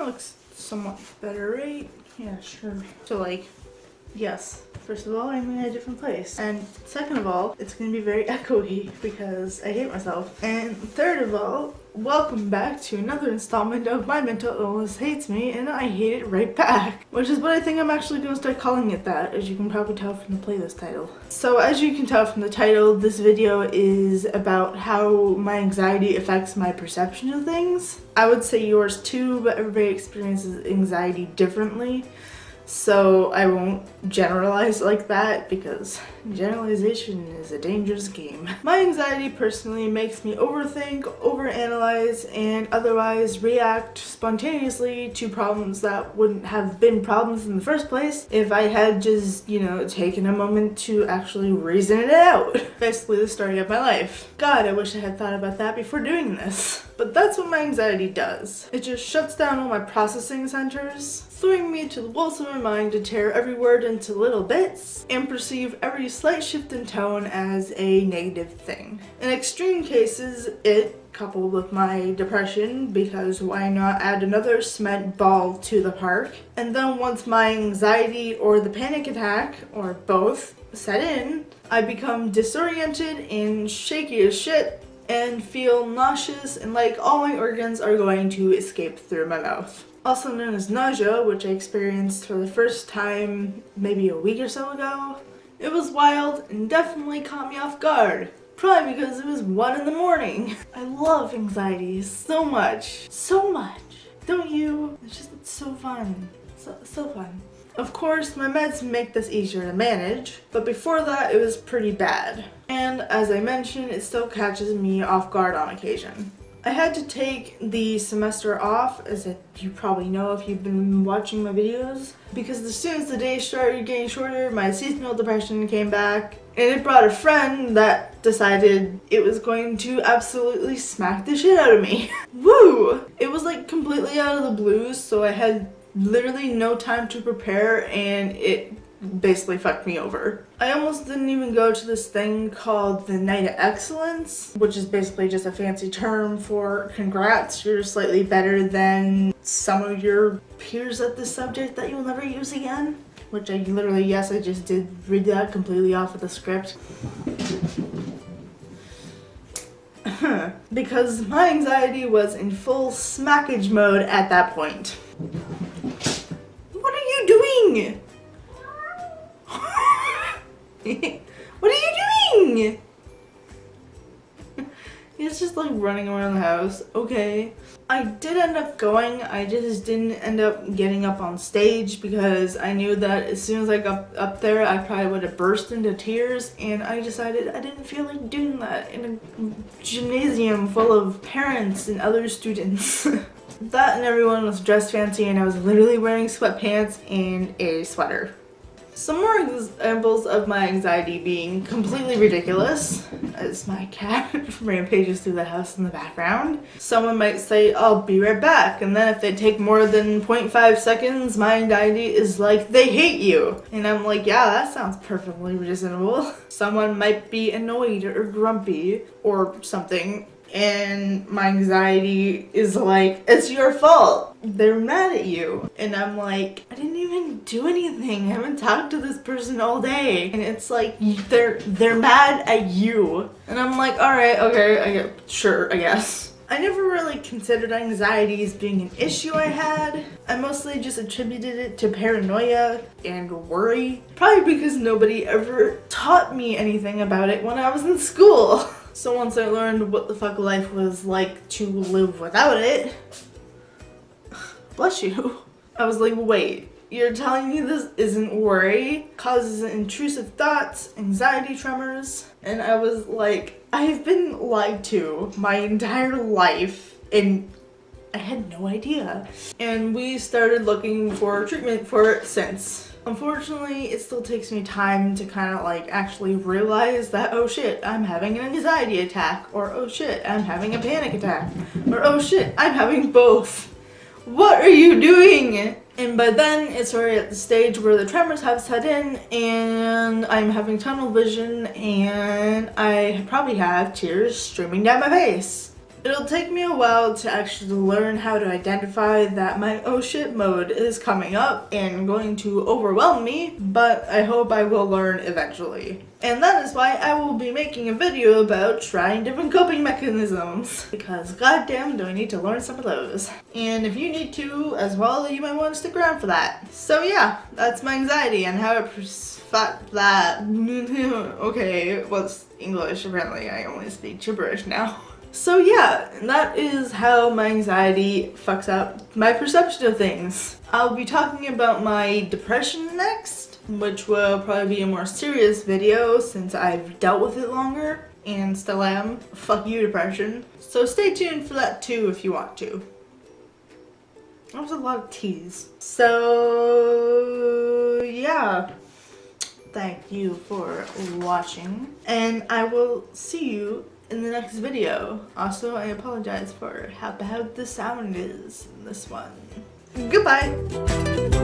That looks somewhat better, right? Yeah, sure. So like, yes, first of all, I'm in a different place. And second of all, it's gonna be very echoey because I hate myself. And third of all, welcome back to another installment of My Mental Illness Hates Me, and I hate it right back. Which is what I think I'm actually gonna start calling it that, as you can probably tell from the playlist title. So as you can tell from the title, this video is about how my anxiety affects my perception of things. I would say yours too, but everybody experiences anxiety differently. So I won't generalize like that because generalization is a dangerous game. My anxiety personally makes me overthink, overanalyze, and otherwise react spontaneously to problems that wouldn't have been problems in the first place if I had just, taken a moment to actually reason it out. Basically the story of my life. God, I wish I had thought about that before doing this. But that's what my anxiety does. It just shuts down all my processing centers, throwing me to the walls of my mind to tear every word into little bits and perceive every slight shift in tone as a negative thing. In extreme cases, it, coupled with my depression, because why not add another cement ball to the park? And then once my anxiety or the panic attack, or both, set in, I become disoriented and shaky as shit and feel nauseous and like all my organs are going to escape through my mouth. Also known as nausea, which I experienced for the first time maybe a week or so ago. It was wild and definitely caught me off guard. Probably because it was 1 in the morning. I love anxiety so much. So much. Don't you? It's so fun. So fun. Of course, my meds make this easier to manage, but before that it was pretty bad. And as I mentioned, it still catches me off guard on occasion. I had to take the semester off, as you probably know if you've been watching my videos, because as soon as the days started getting shorter, my seasonal depression came back, and it brought a friend that decided it was going to absolutely smack the shit out of me. Woo! It was like completely out of the blue, so I had literally no time to prepare, and it basically fucked me over. I almost didn't even go to this thing called the Night of Excellence, which is basically just a fancy term for congrats, you're slightly better than some of your peers at this subject that you'll never use again. Which I literally, yes, I just did read that completely off of the script. Because my anxiety was in full smackage mode at that point. What are you doing? What are you doing? He's just like running around the house. Okay. I did end up going. I just didn't end up getting up on stage because I knew that as soon as I got up there, I probably would have burst into tears, and I decided I didn't feel like doing that in a gymnasium full of parents and other students. That and everyone was dressed fancy, and I was literally wearing sweatpants and a sweater. Some more examples of my anxiety being completely ridiculous, as my cat rampages through the house in the background. Someone might say, I'll be right back, and then if they take more than 0.5 seconds, my anxiety is like, they hate you. And I'm like, yeah, that sounds perfectly reasonable. Someone might be annoyed or grumpy or something, and my anxiety is like, it's your fault. They're mad at you. And I'm like, I didn't even do anything. I haven't talked to this person all day. And it's like, they're mad at you. And I'm like, alright, okay, sure, I guess. I never really considered anxiety as being an issue I had. I mostly just attributed it to paranoia and worry. Probably because nobody ever taught me anything about it when I was in school. So once I learned what the fuck life was like to live without it, bless you, I was like, wait, you're telling me this isn't worry, causes intrusive thoughts, anxiety tremors? And I was like, I've been lied to my entire life, and I had no idea. And we started looking for treatment for it since. Unfortunately, it still takes me time to kind of like actually realize that, oh shit, I'm having an anxiety attack, or oh shit, I'm having a panic attack, or oh shit, I'm having both. What are you doing? And by then, it's already at the stage where the tremors have set in, and I'm having tunnel vision, and I probably have tears streaming down my face. It'll take me a while to actually learn how to identify that my oh shit mode is coming up and going to overwhelm me, but I hope I will learn eventually. And that is why I will be making a video about trying different coping mechanisms, because goddamn do I need to learn some of those. And if you need to as well, you might want to stick around for that. So yeah, that's my anxiety and how it that. Okay, what's English? Apparently I only speak gibberish now. So yeah, that is how my anxiety fucks up my perception of things. I'll be talking about my depression next, which will probably be a more serious video since I've dealt with it longer and still am. Fuck you, depression. So stay tuned for that too if you want to. That was a lot of teas. So yeah. Thank you for watching, and I will see you in the next video. Also, I apologize for how bad the sound is in this one. Goodbye!